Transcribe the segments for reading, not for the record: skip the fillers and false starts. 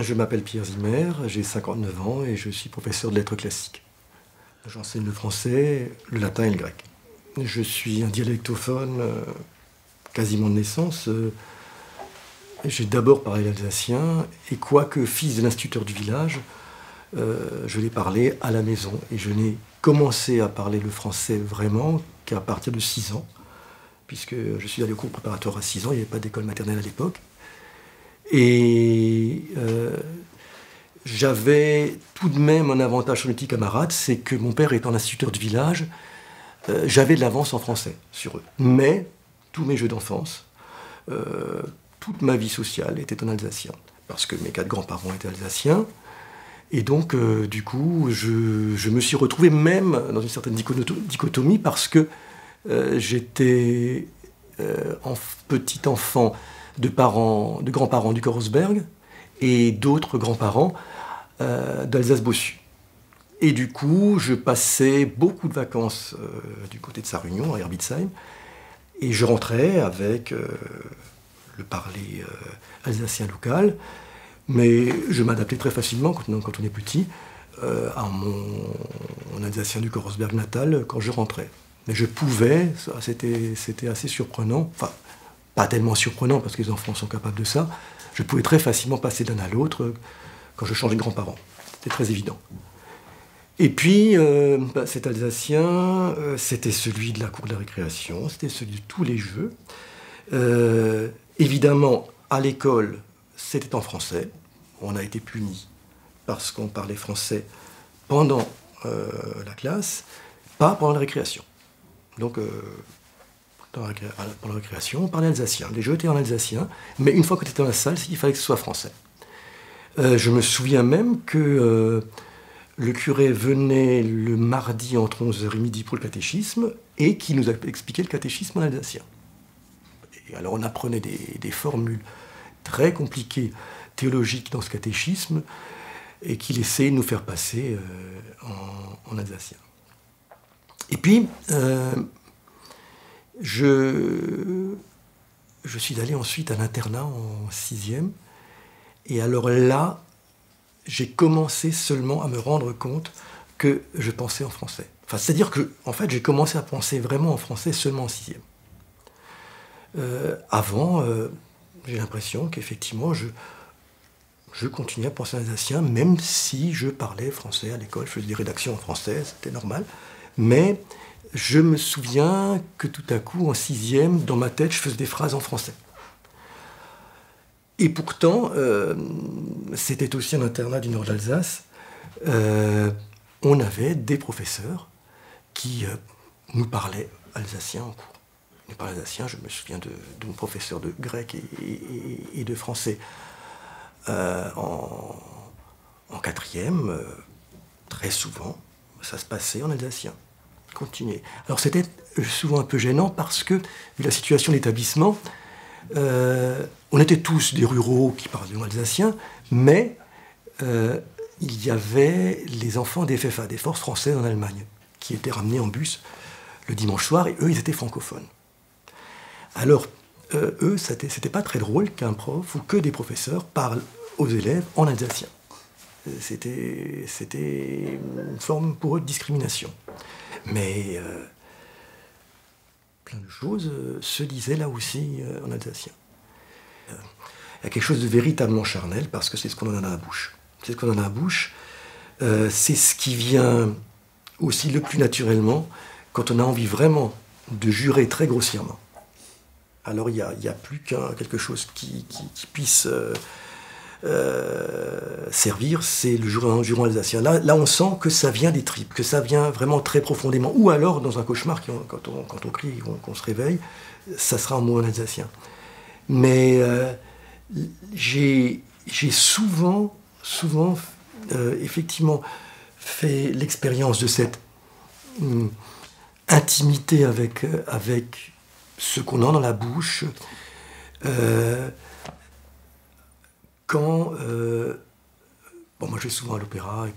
Je m'appelle Pierre Zimmer, j'ai 59 ans et je suis professeur de lettres classiques. J'enseigne le français, le latin et le grec. Je suis un dialectophone quasiment de naissance. J'ai d'abord parlé l'alsacien et quoique fils de l'instituteur du village, je l'ai parlé à la maison. Et je n'ai commencé à parler le français vraiment qu'à partir de 6 ans, puisque je suis allé au cours préparatoire à 6 ans, il n'y avait pas d'école maternelle à l'époque. Et j'avais tout de même un avantage sur mes petits camarades, c'est que mon père étant instituteur du village, j'avais de l'avance en français sur eux. Mais tous mes jeux d'enfance, toute ma vie sociale était en alsacien, parce que mes 4 grands-parents étaient alsaciens. Et donc, du coup, je me suis retrouvé même dans une certaine dichotomie, parce que j'étais petit enfant de grands-parents du Korosberg et d'autres grands-parents d'Alsace-Bossu. Et du coup, je passais beaucoup de vacances du côté de Sarre-Union, à Herbitsheim, et je rentrais avec le parler alsacien local, mais je m'adaptais très facilement quand on est petit à mon alsacien du Korosberg natal quand je rentrais. Mais je pouvais, c'était assez surprenant, enfin, pas tellement surprenant parce que les enfants sont capables de ça, je pouvais très facilement passer d'un à l'autre quand je changeais de grands-parents. C'était très évident. Et puis, cet alsacien, c'était celui de la cour de la récréation, c'était celui de tous les jeux. Évidemment, à l'école, c'était en français. On a été punis parce qu'on parlait français pendant la classe, pas pendant la récréation. Donc, pendant la récréation, on parlait alsacien. Les jeux étaient en alsacien, mais une fois que tu étais dans la salle, il fallait que ce soit français. Je me souviens même que le curé venait le mardi entre 11h et midi pour le catéchisme et qui nous a expliqué le catéchisme en alsacien. Et alors on apprenait des formules très compliquées théologiques dans ce catéchisme et qu'il essayait de nous faire passer en alsacien. Et puis, je suis allé ensuite à l'internat en 6e. Et alors là, j'ai commencé seulement à me rendre compte que je pensais en français. Enfin, c'est-à-dire que, en fait, j'ai commencé à penser vraiment en français seulement en 6e. Avant, j'ai l'impression qu'effectivement, je continuais à penser en alsacien, même si je parlais français à l'école, je faisais des rédactions en français, c'était normal. Mais je me souviens que tout à coup, en 6e, dans ma tête, je faisais des phrases en français. Et pourtant, c'était aussi un internat du nord de l'Alsace, on avait des professeurs qui nous parlaient alsacien en cours. Ils nous parlaient alsacien, je me souviens de mon professeur de grec et de français en 4e, très souvent, ça se passait en alsacien. Continuer. Alors c'était souvent un peu gênant parce que, vu la situation de l'établissement, on était tous des ruraux qui parlaient alsacien, mais il y avait les enfants des FFA, des forces françaises en Allemagne, qui étaient ramenés en bus le dimanche soir, et eux, ils étaient francophones. Alors, eux, c'était pas très drôle qu'un prof ou que des professeurs parlent aux élèves en alsacien. C'était une forme pour eux de discrimination. Mais plein de choses se disaient là aussi en alsacien. Il y a quelque chose de véritablement charnel parce que c'est ce qu'on en a dans la bouche. C'est ce qu'on en a dans la bouche. C'est ce qui vient aussi le plus naturellement quand on a envie vraiment de jurer très grossièrement. Alors il n'y a plus quelque chose qui puisse servir, c'est le juron alsacien. Là, on sent que ça vient des tripes, que ça vient vraiment très profondément. Ou alors, dans un cauchemar, quand on crie, qu'on se réveille, ça sera un mot en alsacien. Mais j'ai souvent, effectivement, fait l'expérience de cette intimité avec ce qu'on a dans la bouche. Quand moi je vais souvent à l'opéra et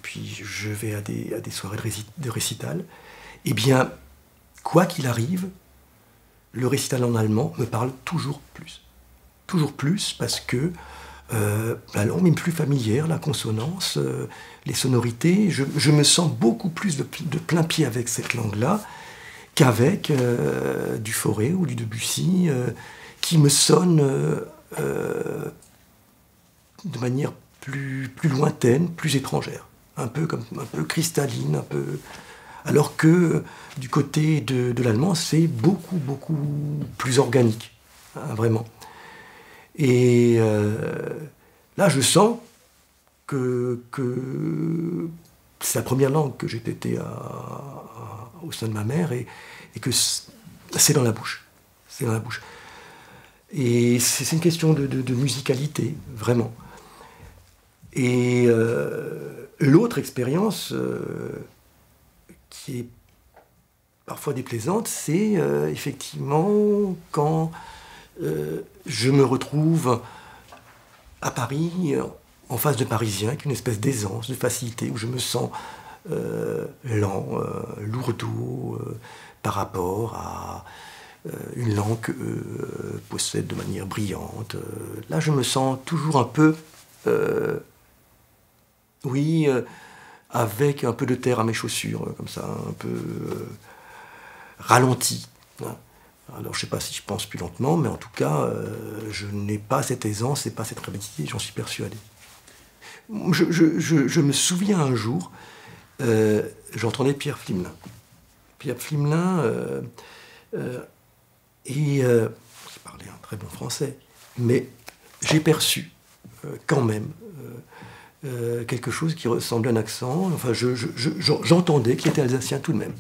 puis je vais à des soirées de récital, eh bien, quoi qu'il arrive, le récital en allemand me parle toujours plus. Toujours plus parce que La langue m'est plus familière, la consonance, les sonorités. Je me sens beaucoup plus de plein pied avec cette langue-là qu'avec du Fauré ou du Debussy, qui me sonne de manière plus lointaine, plus étrangère, un peu cristalline, alors que du côté de l'allemand, c'est beaucoup plus organique, hein, vraiment. Et là, je sens que c'est la première langue que j'ai tétée au sein de ma mère et que c'est dans la bouche. C'est dans la bouche. Et c'est une question de musicalité, vraiment. Et l'autre expérience qui est parfois déplaisante, c'est effectivement quand je me retrouve à Paris, en face de Parisiens, avec une espèce d'aisance, de facilité, où je me sens lent, lourdeau, par rapport à une langue qu'eux possèdent de manière brillante. Là, je me sens toujours un peu, avec un peu de terre à mes chaussures, comme ça, un peu ralenti. Hein. Alors, je ne sais pas si je pense plus lentement, mais en tout cas, je n'ai pas cette aisance et pas cette rapidité, j'en suis persuadé. Je me souviens un jour, j'entendais Pierre Pflimlin. Pierre Pflimlin, il parlait un très bon français, mais j'ai perçu quand même quelque chose qui ressemblait à un accent. Enfin, j'entendais qu'il était alsacien tout de même.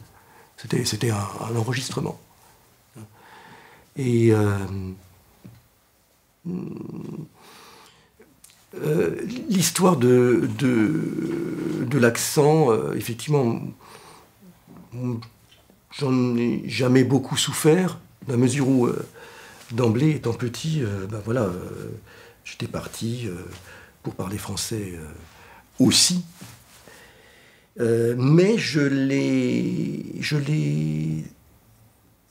C'était un enregistrement. Et l'histoire de l'accent, effectivement, j'en ai jamais beaucoup souffert, dans la mesure où, d'emblée, étant petit, j'étais parti pour parler français aussi. Mais je l'ai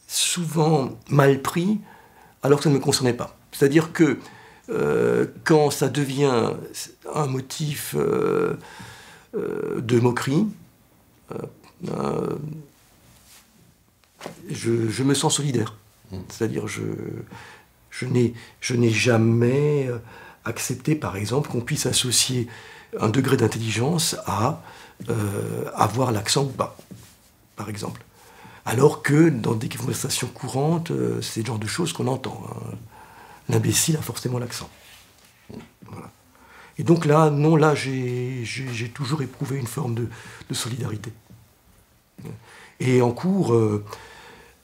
souvent mal pris, alors que ça ne me concernait pas. C'est-à-dire que quand ça devient un motif de moquerie, je me sens solidaire. C'est-à-dire je n'ai jamais accepté, par exemple, qu'on puisse associer un degré d'intelligence à avoir l'accent ou pas, par exemple. Alors que dans des conversations courantes, c'est le genre de choses qu'on entend. Hein. L'imbécile a forcément l'accent. Voilà. Et donc là, non, là, j'ai toujours éprouvé une forme de solidarité. Et en cours,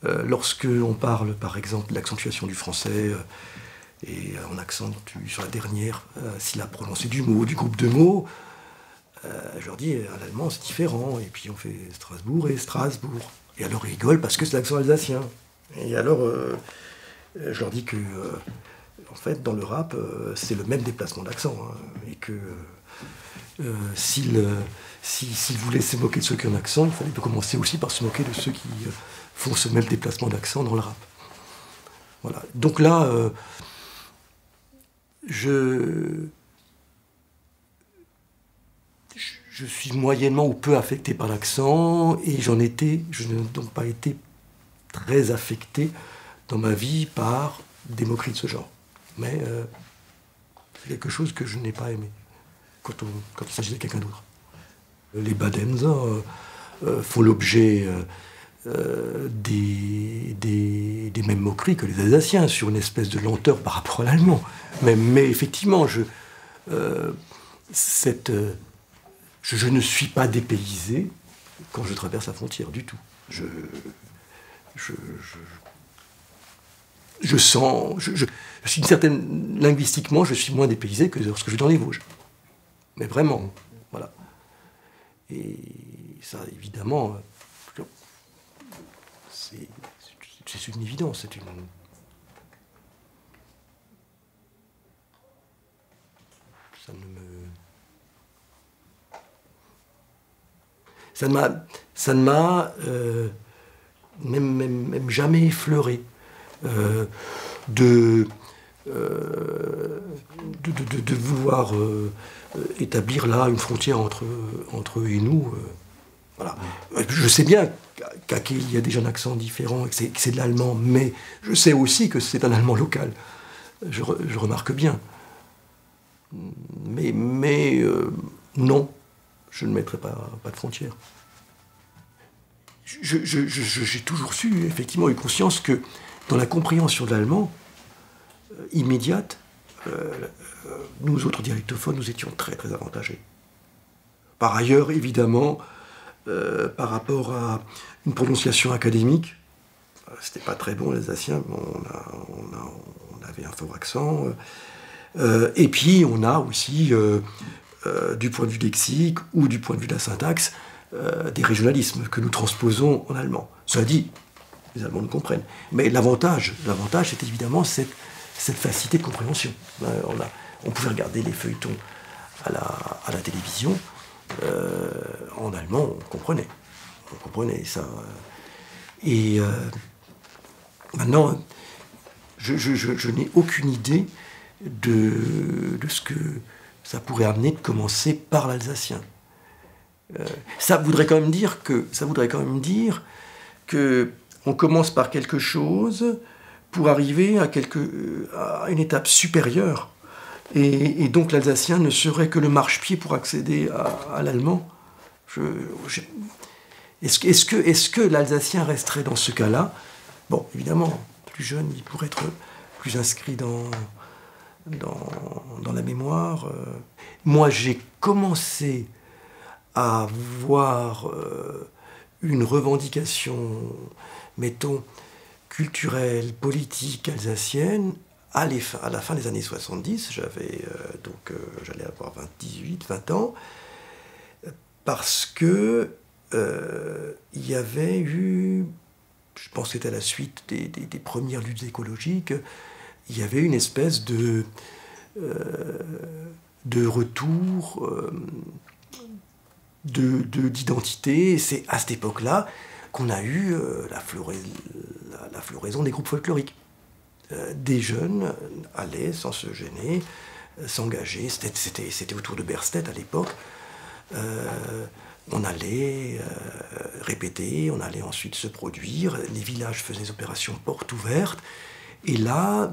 lorsque on parle, par exemple, de l'accentuation du français, et on accentue sur la dernière syllabe prononcée du mot, du groupe de mots, je leur dis, en allemand, c'est différent. Et puis on fait Strasbourg et Strasbourg. Et alors ils rigolent parce que c'est l'accent alsacien. Et alors, je leur dis que, en fait, dans le rap, c'est le même déplacement d'accent. Hein, et que s'ils voulaient se moquer de ceux qui ont un accent, il fallait commencer aussi par se moquer de ceux qui font ce même déplacement d'accent dans le rap. Voilà. Donc là, je suis moyennement ou peu affecté par l'accent, et je n'ai donc pas été très affecté dans ma vie par des moqueries de ce genre. Mais c'est quelque chose que je n'ai pas aimé quand il s'agit de quelqu'un d'autre. Les Badenser font l'objet des mêmes moqueries que les Alsaciens, sur une espèce de lenteur par rapport à l'allemand. Mais effectivement, je ne suis pas dépaysé quand je traverse la frontière du tout. Je sens, je suis linguistiquement, je suis moins dépaysé que lorsque je vais dans les Vosges. Mais vraiment, voilà. Et ça, évidemment, c'est une évidence, ça ne m'a même jamais effleuré de de vouloir établir là une frontière entre eux et nous. Voilà. Je sais bien qu'à Kehl, il y a déjà un accent différent, que c'est de l'allemand, mais je sais aussi que c'est un allemand local. Je remarque bien. Mais non, je ne mettrai pas de frontières. J'ai toujours su, effectivement, eu conscience que dans la compréhension de l'allemand, immédiate, nous autres dialectophones, nous étions très très avantagés. Par ailleurs, évidemment, par rapport à une prononciation académique, c'était pas très bon l'alsacien, on avait un fort accent. Et puis on a aussi, du point de vue lexique ou du point de vue de la syntaxe, des régionalismes que nous transposons en allemand. Cela dit, les Allemands nous comprennent. Mais l'avantage, c'est évidemment cette facilité de compréhension. On pouvait regarder les feuilletons à la télévision. En allemand, on comprenait ça. Et maintenant, je n'ai aucune idée de ce que ça pourrait amener de commencer par l'alsacien. Ça voudrait quand même dire que on commence par quelque chose pour arriver à une étape supérieure. Et donc l'alsacien ne serait que le marchepied pour accéder à l'allemand. Est-ce que l'alsacien resterait dans ce cas-là? Bon, évidemment, plus jeune, il pourrait être plus inscrit dans la mémoire. Moi, j'ai commencé à voir une revendication, mettons, culturelle, politique alsacienne à la fin des années 70. J'allais avoir 20 ans, parce que il y avait eu, je pense que c'était à la suite des premières luttes écologiques, il y avait une espèce de retour d'identité. C'est à cette époque-là qu'on a eu la floraison des groupes folkloriques. Des jeunes allaient sans se gêner, s'engager. C'était autour de Berstedt à l'époque. On allait répéter, on allait ensuite se produire. Les villages faisaient des opérations portes ouvertes. Et là,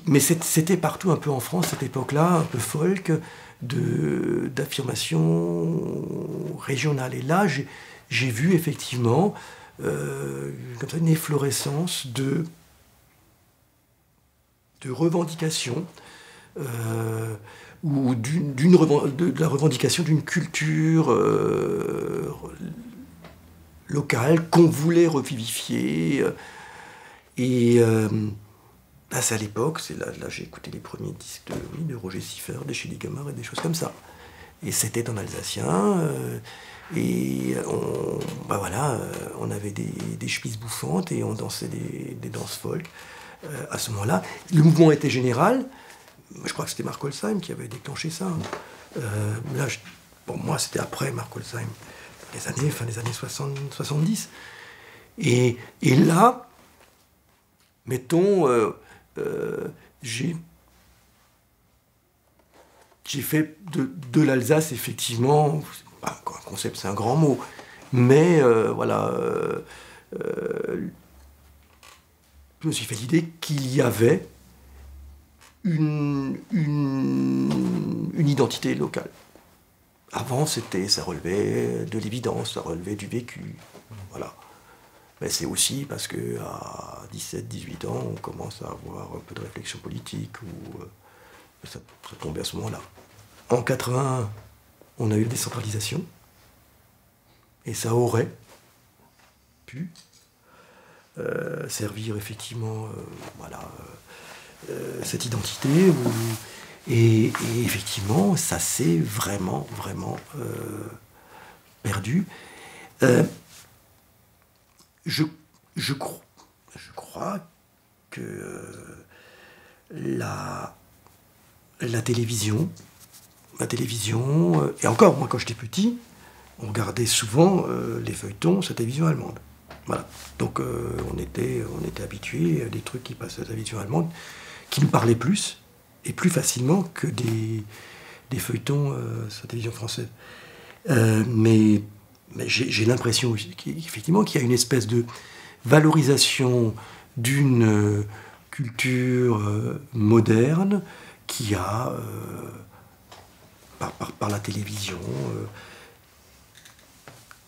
mais c'était partout un peu en France, cette époque-là, un peu folk, d'affirmation régionale. Et là, j'ai vu effectivement comme ça, une efflorescence de revendication, ou de la revendication d'une culture locale qu'on voulait revivifier. Et là, c'est à l'époque, là j'ai écouté les premiers disques de Roger Siffert, de Chili Gamard et des choses comme ça. Et c'était en alsacien, on avait des chemises bouffantes et on dansait des danses folk. À ce moment-là, le mouvement était général. Je crois que c'était Mark Holzheim qui avait déclenché ça. Pour moi, c'était après Mark Holzheim, fin des années 70. Et là, mettons, j'ai fait de l'Alsace, effectivement, un concept, c'est un grand mot, mais je me suis fait l'idée qu'il y avait une identité locale. Avant, ça relevait de l'évidence, ça relevait du vécu. Voilà. Mais c'est aussi parce qu'à 17-18 ans, on commence à avoir un peu de réflexion politique, ou ça tombait à ce moment-là. En 81, on a eu la décentralisation, et ça aurait pu servir effectivement cette identité, et effectivement ça s'est vraiment perdu. Je crois que la télévision, et encore, moi quand j'étais petit, on regardait souvent les feuilletons, cette télévision allemande. Voilà. Donc on était habitués à des trucs qui passaient à la télévision allemande, qui nous parlaient plus et plus facilement que des feuilletons sur la télévision française. Mais j'ai l'impression effectivement qu'il y a une espèce de valorisation d'une culture moderne qui a, par la télévision,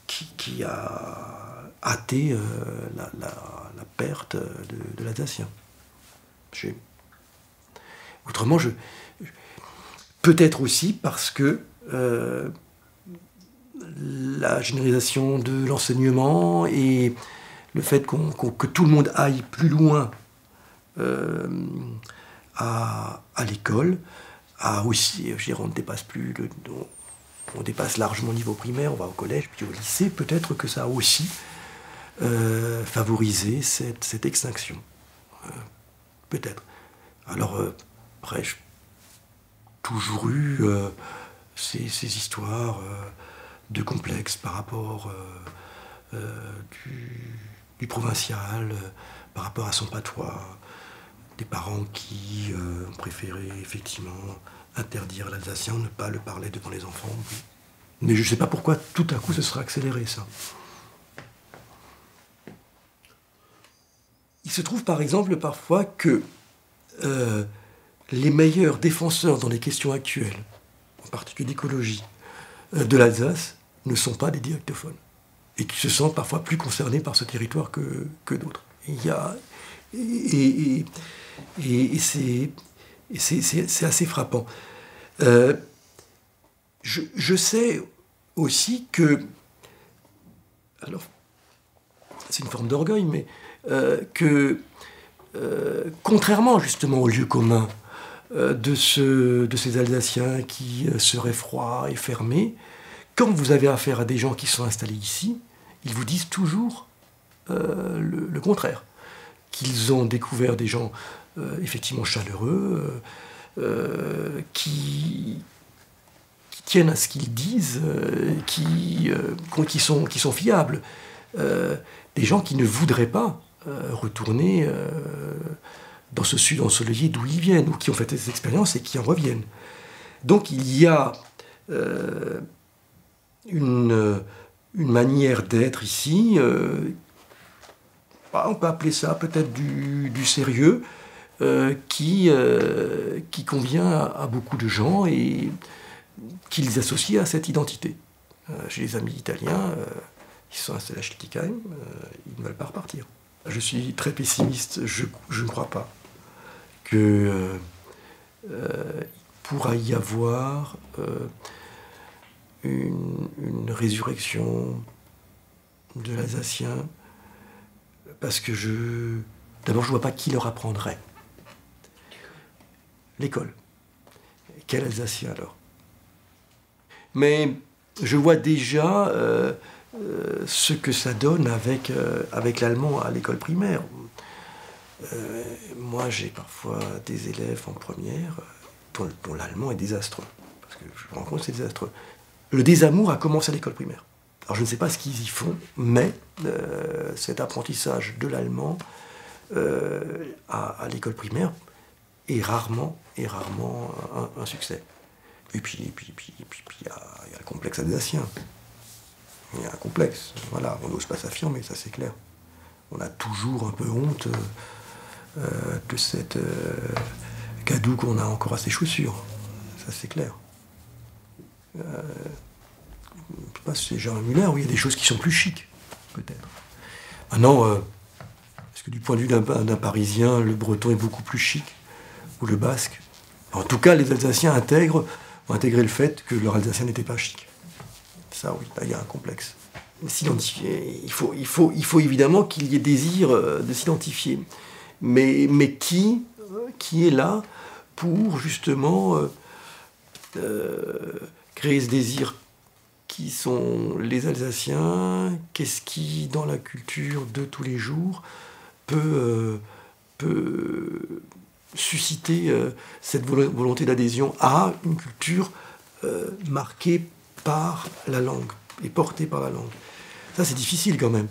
qui a hâté la perte de l'Alsacien. Autrement, peut-être aussi parce que la généralisation de l'enseignement et le fait que tout le monde aille plus loin à l'école, a aussi, je dirais, on dépasse largement le niveau primaire, on va au collège, puis au lycée, peut-être que ça a aussi favorisé cette extinction. Peut-être. Alors, après, j'ai toujours eu ces histoires de complexes par rapport du provincial, par rapport à son patois, des parents qui ont préféré effectivement interdire l'alsacien, ne pas le parler devant les enfants. Mais je ne sais pas pourquoi tout à coup ce sera accéléré, ça. Il se trouve par exemple parfois que les meilleurs défenseurs dans les questions actuelles, en particulier d'écologie, de l'Alsace, ne sont pas des dialectophones. Et qui se sentent parfois plus concernés par ce territoire que d'autres. Et c'est assez frappant. Je sais aussi que, alors, c'est une forme d'orgueil, mais que, contrairement justement au lieu commun de ces Alsaciens qui seraient froids et fermés, quand vous avez affaire à des gens qui sont installés ici, ils vous disent toujours le contraire. Qu'ils ont découvert des gens effectivement chaleureux, qui tiennent à ce qu'ils disent, qui sont fiables. Des gens qui ne voudraient pas retourner dans ce sud ensoleillé d'où ils viennent, ou qui ont fait des expériences et qui en reviennent. Donc il y a une manière d'être ici, on peut appeler ça peut-être du sérieux, qui convient à beaucoup de gens et qu'ils associent à cette identité. J'ai des amis italiens qui sont installés à Schiltigheim, ils ne veulent pas repartir. Je suis très pessimiste, je ne crois pas qu'il pourra y avoir une résurrection de l'Alsacien, parce que d'abord, je ne vois pas qui leur apprendrait. L'école. Quel Alsacien alors? Mais je vois déjà ce que ça donne avec l'allemand à l'école primaire. Moi, j'ai parfois des élèves en première dont l'allemand est désastreux. Parce que je me rends compte que c'est désastreux. Le désamour a commencé à l'école primaire. Alors je ne sais pas ce qu'ils y font, mais cet apprentissage de l'allemand à l'école primaire est rarement un succès. Et puis il y a le complexe alsacien. Il y a un complexe, voilà, on n'ose pas s'affirmer, ça c'est clair. On a toujours un peu honte de cette gadoue qu'on a encore à ses chaussures, ça c'est clair. Je ne sais pas si c'est Gérard Müller, où il y a des choses qui sont plus chics, peut-être. Maintenant, est-ce que du point de vue d'un Parisien, le breton est beaucoup plus chic, ou le basque? En tout cas, les Alsaciens ont intégré le fait que leur Alsacien n'était pas chic. Ça, oui, là, il y a un complexe. S'identifier, il faut évidemment qu'il y ait désir de s'identifier. Mais qui est là pour, justement, créer ce désir? Qui sont les Alsaciens? Qu'est-ce qui, dans la culture de tous les jours, peut susciter cette volonté d'adhésion à une culture marquée par la langue et portée par la langue? Ça, c'est difficile quand même.